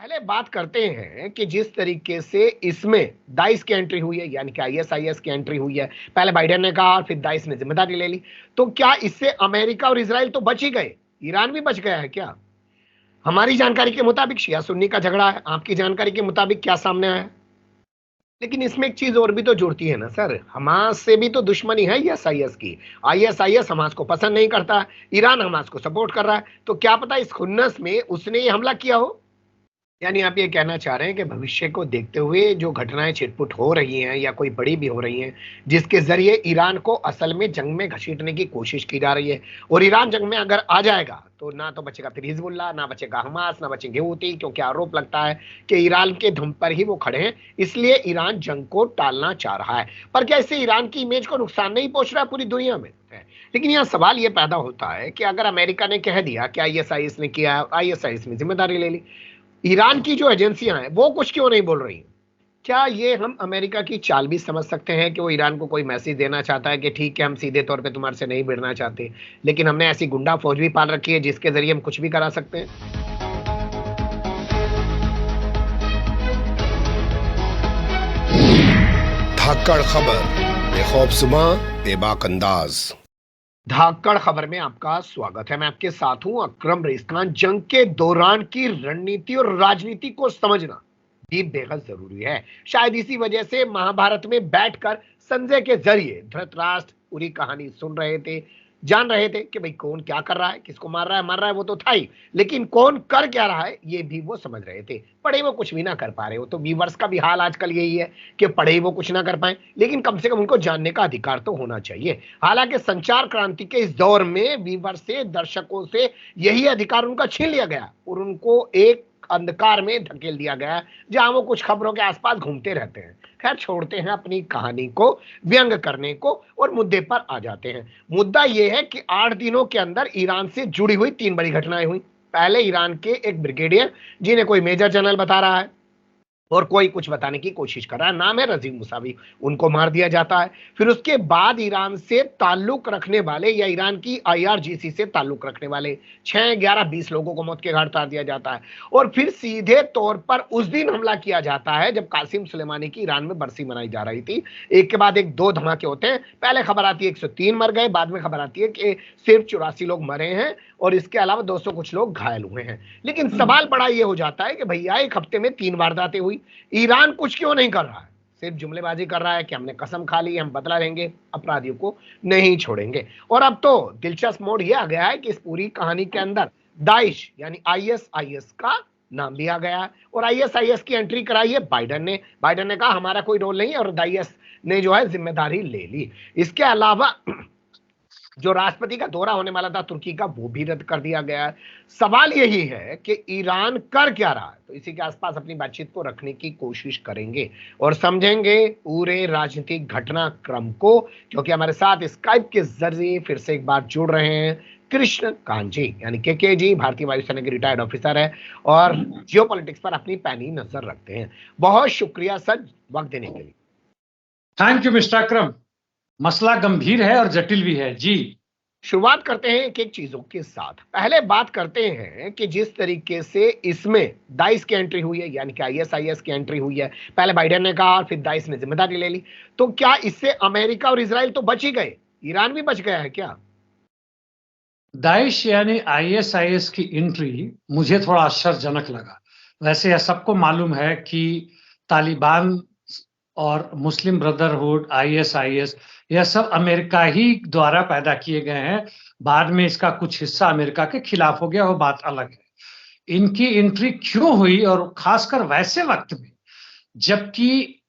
पहले बात करते हैं कि जिस तरीके से इसमें दाइश की एंट्री हुई है, यानी कि आईएसआईएस की एंट्री हुई है। पहले बाइडेन ने कहा और फिर दाइश ने जिम्मेदारी ले ली। तो क्या इससे अमेरिका और इजराइल तो बच ही गए, ईरान भी बच गया है क्या? हमारी जानकारी के मुताबिक शिया सुन्नी का झगड़ा है, आपकी जानकारी के मुताबिक क्या सामने आया? लेकिन इसमें एक चीज और भी तो जुड़ती है ना सर, हमास से भी तो दुश्मनी है आईएसआईएस की। आईएसआईएस हमास को पसंद नहीं करता, ईरान हमास को सपोर्ट कर रहा है। तो क्या पता इस खुन्नस में उसने ये हमला किया हो। यानी आप ये कहना चाह रहे हैं कि भविष्य को देखते हुए जो घटनाएं छिटपुट हो रही हैं या कोई बड़ी भी हो रही हैं, जिसके जरिए ईरान को असल में जंग में घसीटने की कोशिश की जा रही है, और ईरान जंग में अगर आ जाएगा तो ना तो बचेगा फिर हिजबुल्लाह, ना बचेगा हमास, ना बचेंगे हूती, क्योंकि आरोप लगता है कि ईरान के धुन पर ही वो खड़े हैं। इसलिए ईरान जंग को टालना चाह रहा है। पर क्या इससे ईरान की इमेज को नुकसान नहीं पहुंच रहा है पूरी दुनिया में? लेकिन यहाँ सवाल ये पैदा होता है कि अगर अमेरिका ने कह दिया कि आईएसआईएस ने किया, आईएसआईएस ने जिम्मेदारी ले ली, ईरान की जो एजेंसियां हैं वो कुछ क्यों नहीं बोल रही? क्या ये हम अमेरिका की चाल भी समझ सकते हैं कि वो ईरान को कोई मैसेज देना चाहता है कि ठीक है, हम सीधे तौर पे तुम्हारे से नहीं भिड़ना चाहते, लेकिन हमने ऐसी गुंडा फौज भी पाल रखी है जिसके जरिए हम कुछ भी करा सकते हैं? धाकड़ खबर, बेखौफजुमा, बेबाक अंदाज। धाकड़ खबर में आपका स्वागत है। मैं आपके साथ हूं अकरम रईस खान। जंग के दौरान की रणनीति और राजनीति को समझना भी बेहद जरूरी है। शायद इसी वजह से महाभारत में बैठकर संजय के जरिए धृतराष्ट्र पूरी कहानी सुन रहे थे, जान रहे थे कि भाई कौन क्या कर रहा है, किसको मार रहा है, मार रहा है वो तो था ही, लेकिन कौन कर क्या रहा है ये भी वो समझ रहे थे। पढ़े वो कुछ भी ना कर पा रहे हो, तो व्यूवर्स का भी हाल आजकल यही है कि पढ़े वो कुछ ना कर पाए, लेकिन कम से कम उनको जानने का अधिकार तो होना चाहिए। हालांकि संचार क्रांति के इस दौर में व्यूवर से, दर्शकों से यही अधिकार उनका छीन लिया गया और उनको एक अंधकार में धकेल दिया गया जहां वो कुछ खबरों के आसपास घूमते रहते हैं। खैर, छोड़ते हैं अपनी कहानी को, व्यंग करने को, और मुद्दे पर आ जाते हैं। मुद्दा यह है कि 8 दिनों के अंदर ईरान से जुड़ी हुई 3 बड़ी घटनाएं हुई। पहले ईरान के एक ब्रिगेडियर, जिन्हें कोई मेजर जनरल बता रहा है और कोई कुछ बताने की कोशिश कर रहा है, नाम है रजीम मुसावी, उनको मार दिया जाता है। फिर उसके बाद ईरान से ताल्लुक रखने वाले या ईरान की आईआरजीसी से ताल्लुक रखने वाले 6, 11, 20 लोगों को मौत के घाट उतार दिया जाता है। और फिर सीधे तौर पर उस दिन हमला किया जाता है जब कासिम सुलेमानी की ईरान में बरसी मनाई जा रही थी। एक के बाद एक 2 धमाके होते हैं। पहले खबर आती है 103 मर गए, बाद में खबर आती है कि सिर्फ 84 लोग मरे हैं और इसके अलावा 200 कुछ लोग घायल हुए हैं। लेकिन सवाल बड़ा ये हो जाता है कि भैया एक हफ्ते में 3 वारदातें हुई, ईरान कुछ क्यों नहीं कर रहा है? सिर्फ जुमलेबाजी कर रहा है कि हमने कसम खा ली, हम बदला लेंगे, अपराधियों को नहीं छोड़ेंगे। और अब तो दिलचस्प मोड़ यह आ गया है कि इस पूरी कहानी के अंदर दाइश यानी आईएसआईएस का नाम भी आ गया है और आईएसआईएस की एंट्री कराई है बाइडेन ने। बाइडेन ने कहा हमारा कोई रोल नहीं है और दाइश ने जो है जिम्मेदारी ले ली। इसके अलावा जो राष्ट्रपति का दौरा होने वाला था तुर्की का, वो भी रद्द कर दिया गया है। सवाल यही है कि ईरान कर क्या रहा है, तो इसी के आसपास अपनी बातचीत को रखने की कोशिश करेंगे और समझेंगे पूरे राजनीतिक घटनाक्रम को, क्योंकि हमारे साथ स्काइप के जरिए फिर से एक बार जुड़ रहे हैं कृष्ण कांत जी, यानी के जी, भारतीय वायुसेना के रिटायर्ड ऑफिसर है और जियोपॉलिटिक्स पर अपनी पैनी नजर रखते हैं। बहुत शुक्रिया सर वक्त देने के लिए। थैंक यू मिस्टर अकरम। मसला गंभीर है और जटिल भी है जी। शुरुआत करते हैं एक एक चीजों के साथ। पहले बात करते हैं कि जिस तरीके से इसमें दाइश की एंट्री हुई है, यानी कि आईएसआईएस की एंट्री हुई है। पहले बाइडेन ने कहा और फिर दाइश ने जिम्मेदारी ले ली। तो क्या इससे अमेरिका और इजराइल तो बच ही गए, ईरान भी बच गया है क्या? दाइश यानी आईएसआईएस की एंट्री मुझे थोड़ा आश्चर्यजनक लगा। वैसे यह सबको मालूम है कि तालिबान और मुस्लिम ब्रदरहुड, आईएसआईएस, यह सब अमेरिका ही द्वारा पैदा किए गए हैं। बाद में इसका कुछ हिस्सा अमेरिका के खिलाफ हो गया, वो बात अलग है। इनकी एंट्री क्यों हुई और खासकर वैसे वक्त में, जबकि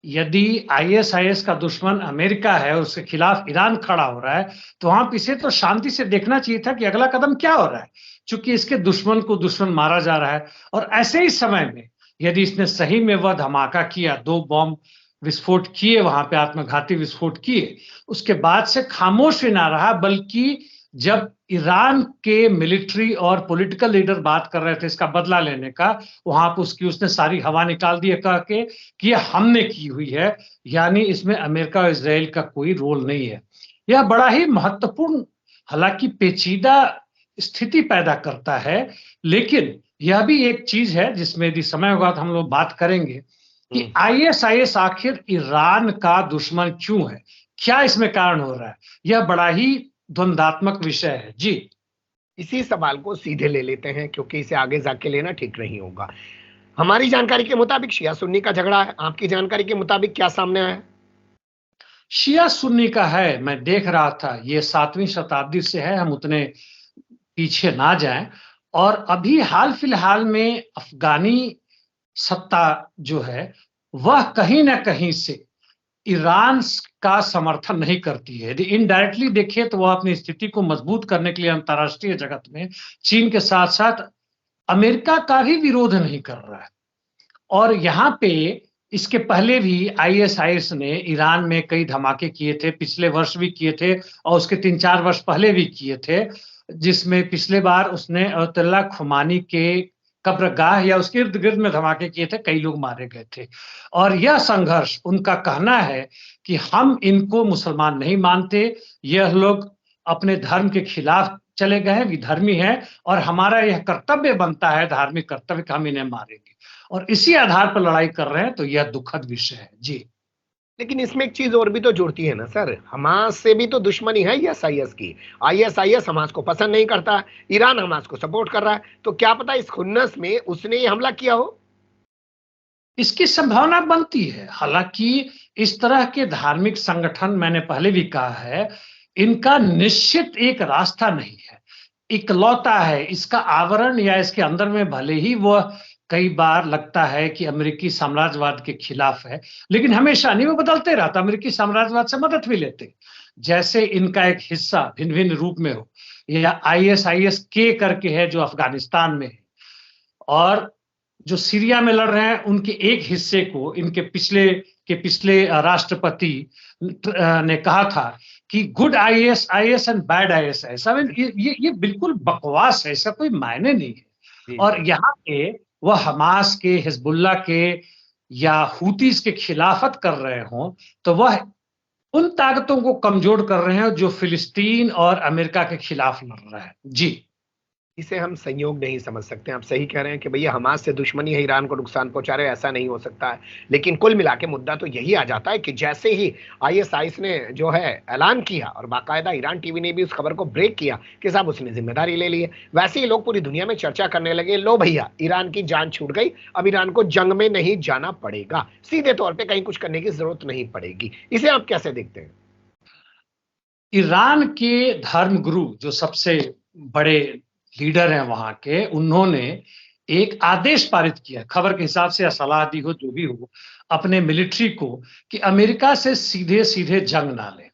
यदि आईएसआईएस का दुश्मन अमेरिका है और उसके खिलाफ ईरान खड़ा हो रहा है, तो आप इसे तो शांति से देखना चाहिए था कि अगला कदम क्या हो रहा है, चूंकि इसके दुश्मन को दुश्मन मारा जा रहा है। और ऐसे ही समय में यदि इसने सही में वह धमाका किया, 2 बॉम्ब विस्फोट किए, वहां पे आत्मघाती विस्फोट किए, उसके बाद से खामोश ही ना रहा, बल्कि जब ईरान के मिलिट्री और पॉलिटिकल लीडर बात कर रहे थे इसका बदला लेने का, वहां पर उसने सारी हवा निकाल दी कह के कि यह हमने की हुई है, यानी इसमें अमेरिका और इजराइल का कोई रोल नहीं है। यह बड़ा ही महत्वपूर्ण, हालांकि पेचीदा स्थिति पैदा करता है, लेकिन यह भी एक चीज है जिसमें यदि समय होगा तो हम लोग बात करेंगे कि आईएसआईएस आखिर ईरान का दुश्मन क्यों है, क्या इसमें कारण हो रहा है। यह बड़ा ही द्वंद्वात्मक विषय है। जी, इसी सवाल को सीधे ले लेते हैं क्योंकि इसे आगे जाके लेना ठीक नहीं होगा। हमारी जानकारी के मुताबिक शिया सुन्नी का झगड़ा है, आपकी जानकारी के मुताबिक क्या सामने आया है? शिया सुन्नी का है, मैं देख रहा था ये 7वीं शताब्दी से है, हम उतने पीछे ना जाएं। और अभी हाल फिलहाल में अफगानी सत्ता जो है वह कहीं ना कहीं से ईरान का समर्थन नहीं करती है। यदि इनडायरेक्टली देखें तो वह अपनी स्थिति को मजबूत करने के लिए अंतर्राष्ट्रीय जगत में चीन के साथ साथ अमेरिका का भी विरोध नहीं कर रहा है। और यहाँ पे इसके पहले भी आईएसआईएस ने ईरान में कई धमाके किए थे, पिछले वर्ष भी किए थे और उसके 3-4 वर्ष पहले भी किए थे, जिसमें पिछले बार उसने अयतुल्ला खुमानी के कब्रगाह या उसके इर्द गिर्द में धमाके किए थे, कई लोग मारे गए थे। और यह संघर्ष, उनका कहना है कि हम इनको मुसलमान नहीं मानते, यह लोग अपने धर्म के खिलाफ चले गए हैं, विधर्मी हैं और हमारा यह कर्तव्य बनता है, धार्मिक कर्तव्य कि हम इन्हें मारेंगे और इसी आधार पर लड़ाई कर रहे हैं। तो यह दुखद विषय है। जी, लेकिन इसमें एक चीज और भी तो जुड़ती है ना सर, हमास से भी तो दुश्मनी है आईएसआईएस की। आईएसआईएस हमास को पसंद नहीं करता, ईरान हमास को सपोर्ट कर रहा है, तो क्या पता इस खुन्नस में उसने ये हमला किया हो। इसकी संभावना बनती है। हालांकि इस तरह के धार्मिक संगठन, मैंने पहले भी कहा है, इनका निश्चित एक रास्ता नहीं है, इकलौता है। इसका आवरण या इसके अंदर में भले ही वह कई बार लगता है कि अमेरिकी साम्राज्यवाद के खिलाफ है, लेकिन हमेशा नहीं, वो बदलते रहता। अमेरिकी साम्राज्यवाद से मदद भी लेते, जैसे इनका एक हिस्सा भिन्न भिन्न रूप में हो, या आईएसआईएस के करके है जो अफगानिस्तान में है, और जो सीरिया में लड़ रहे हैं उनके एक हिस्से को इनके पिछले राष्ट्रपति ने कहा था कि good ISIS and bad ISIS. ये बिल्कुल बकवास है, इसका कोई मायने नहीं है। और यहाँ पे वह हमास के, हिजबुल्लाह के या हुतीज के खिलाफत कर रहे हों तो वह उन ताकतों को कमजोर कर रहे हैं जो फिलिस्तीन और अमेरिका के खिलाफ लड़ रहा है। जी, इसे हम संयोग नहीं समझ सकते। आप सही कह रहे हैं कि भैया हमास से दुश्मनी है, ईरान को नुकसान पहुंचा रहे, ऐसा नहीं हो सकता है। लेकिन कुल मिला के मुद्दा तो यही आ जाता है कि जैसे ही आईएसआईएस ने जो है ऐलान किया और बाकायदा ईरान टीवी ने भी उस खबर को ब्रेक किया कि साहब उसने जिम्मेदारी ले ली है, वैसे ही लोग पूरी दुनिया में चर्चा करने लगे, लो भैया ईरान की जान छूट गई, अब ईरान को जंग में नहीं जाना पड़ेगा, सीधे तौर पर कहीं कुछ करने की जरूरत नहीं पड़ेगी। इसे आप कैसे देखते हैं? ईरान के धर्मगुरु जो सबसे बड़े लीडर हैं वहां के, उन्होंने एक आदेश पारित किया, खबर के हिसाब से या सलाह दी हो, जो भी हो, अपने मिलिट्री को कि अमेरिका से सीधे सीधे जंग ना ले।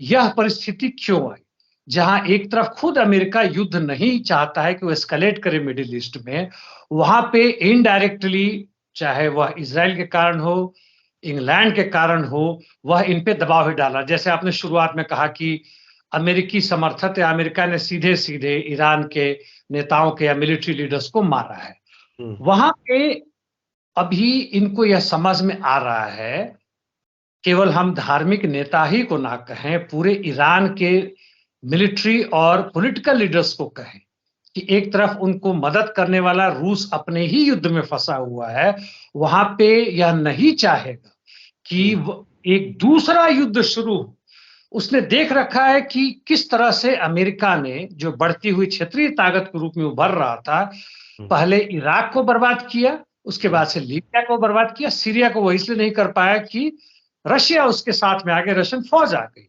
यह परिस्थिति क्यों आई, जहां एक तरफ खुद अमेरिका युद्ध नहीं चाहता है कि वो एस्केलेट करे मिडिल ईस्ट में, वहां पे इनडायरेक्टली, चाहे वह इजराइल के कारण हो, इंग्लैंड के कारण हो, वह इन पे दबाव ही डाला। जैसे आपने शुरुआत में कहा कि अमेरिकी समर्थक या अमेरिका ने सीधे सीधे ईरान के नेताओं के या मिलिट्री लीडर्स को मारा है। वहां पे अभी इनको यह समझ में आ रहा है, केवल हम धार्मिक नेता ही को ना कहें, पूरे ईरान के मिलिट्री और पॉलिटिकल लीडर्स को कहें कि एक तरफ उनको मदद करने वाला रूस अपने ही युद्ध में फंसा हुआ है, वहां पे यह नहीं चाहेगा कि एक दूसरा युद्ध शुरू हो। उसने देख रखा है कि किस तरह से अमेरिका ने, जो बढ़ती हुई क्षेत्रीय ताकत के रूप में उभर रहा था, पहले इराक को बर्बाद किया, उसके बाद से लीबिया को बर्बाद किया, सीरिया को वो इसलिए नहीं कर पाया कि रशिया उसके साथ में आ गए, रशियन फौज आ गई।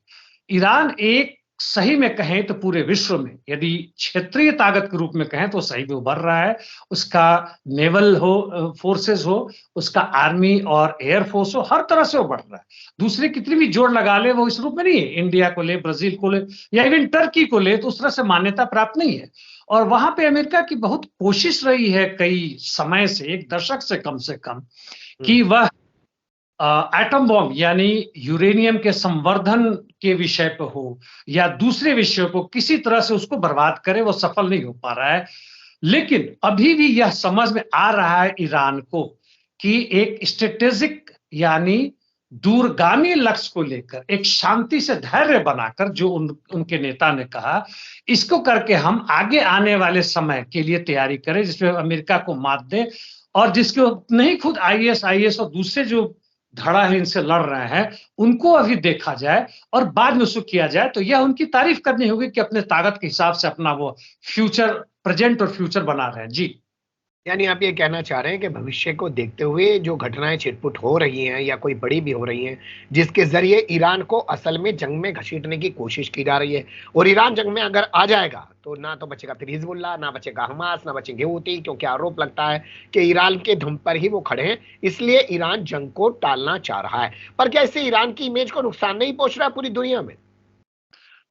ईरान एक, सही में कहें तो पूरे विश्व में यदि क्षेत्रीय ताकत के रूप में कहें तो सही में उभर रहा है। उसका नेवल हो, फोर्सेस हो, उसका आर्मी और एयरफोर्स हो, हर तरह से वो बढ़ रहा है। दूसरे कितनी भी जोड़ लगा ले वो इस रूप में नहीं है। इंडिया को ले, ब्राजील को ले या इवन टर्की को ले तो उस तरह से मान्यता प्राप्त नहीं है। और वहां पे अमेरिका की बहुत कोशिश रही है कई समय से, एक दशक से कम कि वह एटम बॉम्ब यानी यूरेनियम के संवर्धन के विषय पे हो या दूसरे विषयों को किसी तरह से उसको बर्बाद करे, वो सफल नहीं हो पा रहा है। लेकिन अभी भी यह समझ में आ रहा है ईरान को कि एक स्ट्रेटेजिक यानी दूरगामी लक्ष्य को लेकर एक शांति से धैर्य बनाकर, जो उनके नेता ने कहा, इसको करके हम आगे आने वाले समय के लिए तैयारी करें जिसमें अमेरिका को मात दें, और जिसको नहीं खुद आईएस और दूसरे जो धड़ा है इनसे लड़ रहे हैं उनको अभी देखा जाए और बाद में उसको किया जाए, तो यह उनकी तारीफ करनी होगी कि अपने ताकत के हिसाब से अपना वो फ्यूचर, प्रेजेंट और फ्यूचर बना रहे हैं। जी, यानी आप ये कहना चाह रहे हैं कि भविष्य को देखते हुए जो घटनाएं छिटपुट हो रही हैं या कोई बड़ी भी हो रही हैं, जिसके जरिए ईरान को असल में जंग में घसीटने की कोशिश की जा रही है, और ईरान जंग में अगर आ जाएगा तो ना तो बचेगा फिर हिजबुल्लाह, ना बचेगा हमास, ना बचेंगे हूती, क्योंकि आरोप लगता है कि ईरान के धुन पर ही वो खड़े हैं, इसलिए ईरान जंग को टालना चाह रहा है। पर क्या इससे ईरान की इमेज को नुकसान नहीं पहुंच रहा है पूरी दुनिया में?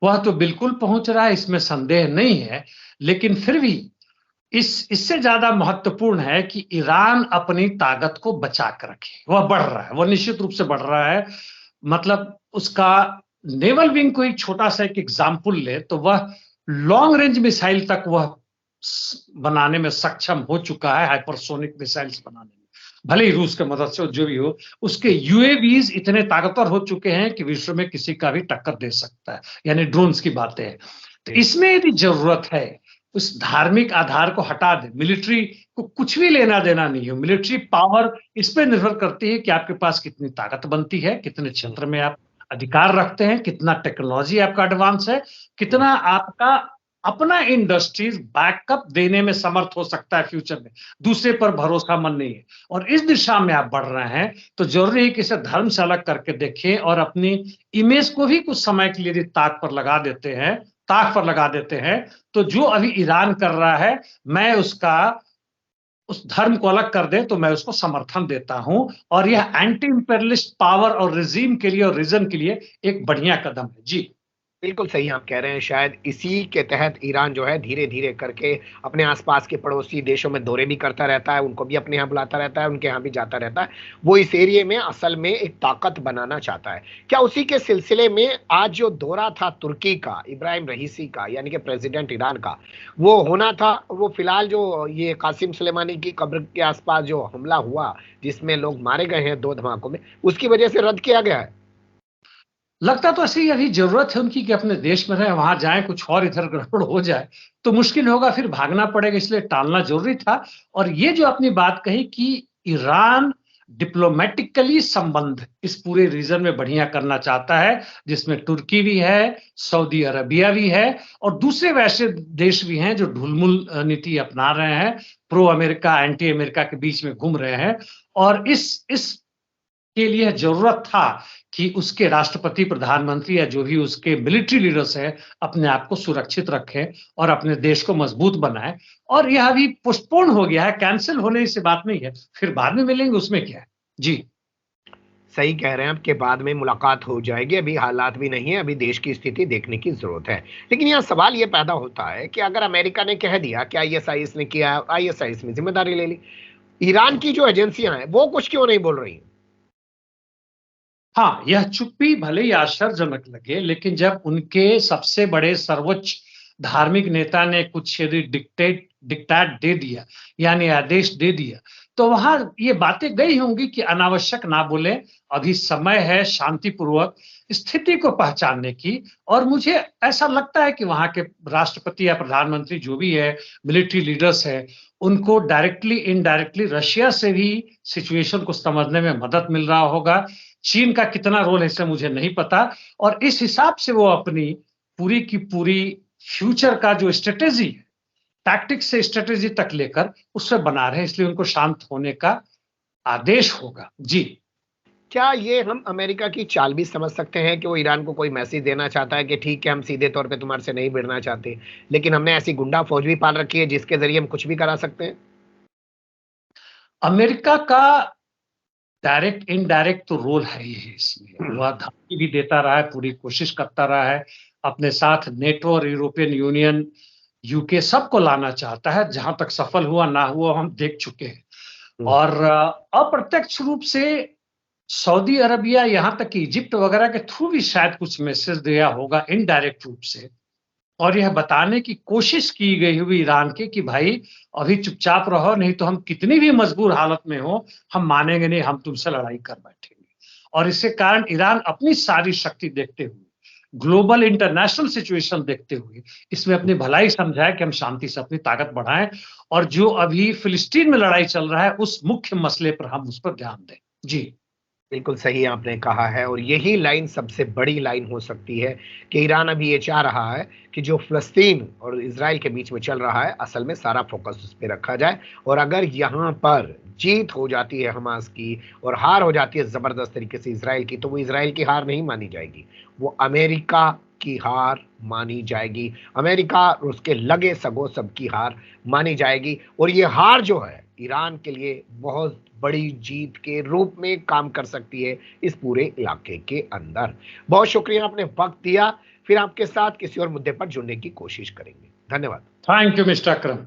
वह तो बिल्कुल पहुंच रहा है, इसमें संदेह नहीं है, लेकिन फिर भी इससे ज्यादा महत्वपूर्ण है कि ईरान अपनी ताकत को बचा कर रखे। वह बढ़ रहा है, वह निश्चित रूप से बढ़ रहा है। मतलब उसका नेवल विंग को एक छोटा सा एक एग्जाम्पल ले तो वह लॉन्ग रेंज मिसाइल तक वह बनाने में सक्षम हो चुका है, हाइपरसोनिक मिसाइल्स बनाने में, भले ही रूस के मदद से जो भी हो। उसके यूएवीज इतने ताकतवर हो चुके हैं कि विश्व में किसी का भी टक्कर दे सकता है, यानी ड्रोन्स की बातें हैं। तो इसमें यदि जरूरत है उस धार्मिक आधार को हटा दे, मिलिट्री को कुछ भी लेना देना नहीं हो, मिलिट्री पावर इस पे निर्भर करती है कि आपके पास कितनी ताकत बनती है, कितने क्षेत्र में आप अधिकार रखते हैं, कितना टेक्नोलॉजी आपका एडवांस है, कितना आपका अपना इंडस्ट्रीज बैकअप देने में समर्थ हो सकता है फ्यूचर में, दूसरे पर भरोसामंद नहीं है। और इस दिशा में आप बढ़ रहे हैं तो जरूरी है कि इसे धर्म से अलग करके देखें और अपनी इमेज को भी कुछ समय के लिए ताक पर लगा देते हैं तो जो अभी ईरान कर रहा है, मैं उस धर्म को अलग कर दे तो मैं उसको समर्थन देता हूं, और यह एंटी इंपेरियलिस्ट पावर और रिजीम के लिए और रीजन के लिए एक बढ़िया कदम है। जी, बिल्कुल सही आप कह रहे हैं। शायद इसी के तहत ईरान जो है धीरे धीरे करके अपने आसपास के पड़ोसी देशों में दौरे भी करता रहता है, उनको भी अपने यहाँ बुलाता रहता है, उनके यहाँ भी जाता रहता है। वो इस एरिया में असल में एक ताकत बनाना चाहता है। क्या उसी के सिलसिले में आज जो दौरा था तुर्की का, इब्राहिम रईसी का, यानी कि प्रेसिडेंट ईरान का, वो होना था? वो फिलहाल जो ये कासिम सुलेमानी की कब्र के आसपास जो हमला हुआ जिसमें लोग मारे गए हैं 2 धमाकों में, उसकी वजह से रद्द किया गया है? लगता तो ऐसी अभी जरूरत है उनकी कि अपने देश में रहे, वहां जाए, कुछ और इधर गड़बड़ हो जाए तो मुश्किल होगा, फिर भागना पड़ेगा, इसलिए टालना जरूरी था। और ये जो अपनी बात कही कि ईरान डिप्लोमेटिकली संबंध इस पूरे रीजन में बढ़िया करना चाहता है, जिसमें तुर्की भी है, सऊदी अरबिया भी है और दूसरे वैसे देश भी हैं जो ढुलमुल नीति अपना रहे हैं, प्रो अमेरिका एंटी अमेरिका के बीच में घूम रहे हैं। और इस के लिए जरूरत था कि उसके राष्ट्रपति, प्रधानमंत्री या जो भी उसके मिलिट्री लीडर्स है अपने आप को सुरक्षित रखें और अपने देश को मजबूत बनाएं। और यह अभी पोस्टपोन हो गया है, कैंसिल होने से बात नहीं है, फिर बाद में मिलेंगे, उसमें क्या है। जी, सही कह रहे हैं आप, के बाद में मुलाकात हो जाएगी। अभी हालात भी नहीं है, अभी देश की स्थिति देखने की जरूरत है। लेकिन यहाँ सवाल ये पैदा होता है कि अगर अमेरिका ने कह दिया कि आईएसआईएस ने किया, आईएसआईएस ने जिम्मेदारी ले ली, ईरान की जो एजेंसियां हैं वो कुछ क्यों नहीं बोल रही? हाँ, यह चुप्पी भले ही आश्चर्यजनक लगे, लेकिन जब उनके सबसे बड़े सर्वोच्च धार्मिक नेता ने कुछ यदि डिक्टेट दे दिया, यानी आदेश दे दिया, तो वहां ये बातें गई होंगी कि अनावश्यक ना बोले, अभी समय है शांतिपूर्वक स्थिति को पहचानने की। और मुझे ऐसा लगता है कि वहां के राष्ट्रपति या प्रधानमंत्री जो भी है, मिलिट्री लीडर्स है, उनको डायरेक्टली इनडायरेक्टली रशिया से भी सिचुएशन को समझने में मदद मिल रहा होगा। चीन का कितना रोल है इससे मुझे नहीं पता, और इस हिसाब से वो अपनी पूरी की पूरी फ्यूचर का जो स्ट्रेटेजी है, टैक्टिक्स से स्ट्रेटेजी तक लेकर उससे बना रहे हैं, इसलिए उनको शांत होने का आदेश होगा। जी, क्या ये हम अमेरिका की चाल भी समझ सकते हैं कि वो ईरान को कोई मैसेज देना चाहता है कि ठीक है, हम सीधे तौर पे तुम्हारे से नहीं भिड़ना चाहते, लेकिन हमने ऐसी गुंडा फौज भी पाल रखी है जिसके जरिए हम कुछ भी करा सकते हैं? अमेरिका का डायरेक्ट इनडायरेक्ट तो रोल है ही इसमें। वह धमकी भी देता रहा है, पूरी कोशिश करता रहा है, अपने साथ नेटो और यूरोपियन यूनियन, यूके सबको लाना चाहता है। जहां तक सफल हुआ ना हुआ हम देख चुके हैं। और अप्रत्यक्ष रूप से सऊदी अरबिया, यहां तक कि इजिप्ट वगैरह के थ्रू भी शायद कुछ मैसेज दिया होगा इनडायरेक्ट रूप से, और यह बताने की कोशिश की गई हुई ईरान के कि भाई अभी चुपचाप रहो, नहीं तो हम कितनी भी मजबूर हालत में हो हम मानेंगे नहीं, हम तुमसे लड़ाई कर बैठेंगे। और इसके कारण ईरान अपनी सारी शक्ति देखते हुए, ग्लोबल इंटरनेशनल सिचुएशन देखते हुए इसमें अपनी भलाई समझा है कि हम शांति से अपनी ताकत बढ़ाएं और जो अभी फिलिस्तीन में लड़ाई चल रहा है उस मुख्य मसले पर हम उस पर ध्यान दें। जी बिल्कुल सही आपने कहा है, और यही लाइन सबसे बड़ी लाइन हो सकती है कि ईरान अभी ये चाह रहा है कि जो फिलिस्तीन और इजराइल के बीच में चल रहा है असल में सारा फोकस उस पर रखा जाए, और अगर यहाँ पर जीत हो जाती है हमास की और हार हो जाती है जबरदस्त तरीके से इजराइल की, तो वो इजराइल की हार नहीं मानी जाएगी, वो अमेरिका की हार मानी जाएगी, अमेरिका और उसके लगे सगो सब की हार मानी जाएगी। और ये हार जो है ईरान के लिए बहुत बड़ी जीत के रूप में काम कर सकती है इस पूरे इलाके के अंदर। बहुत शुक्रिया, आपने वक्त दिया। फिर आपके साथ किसी और मुद्दे पर जुड़ने की कोशिश करेंगे। धन्यवाद। Thank you mister Akram.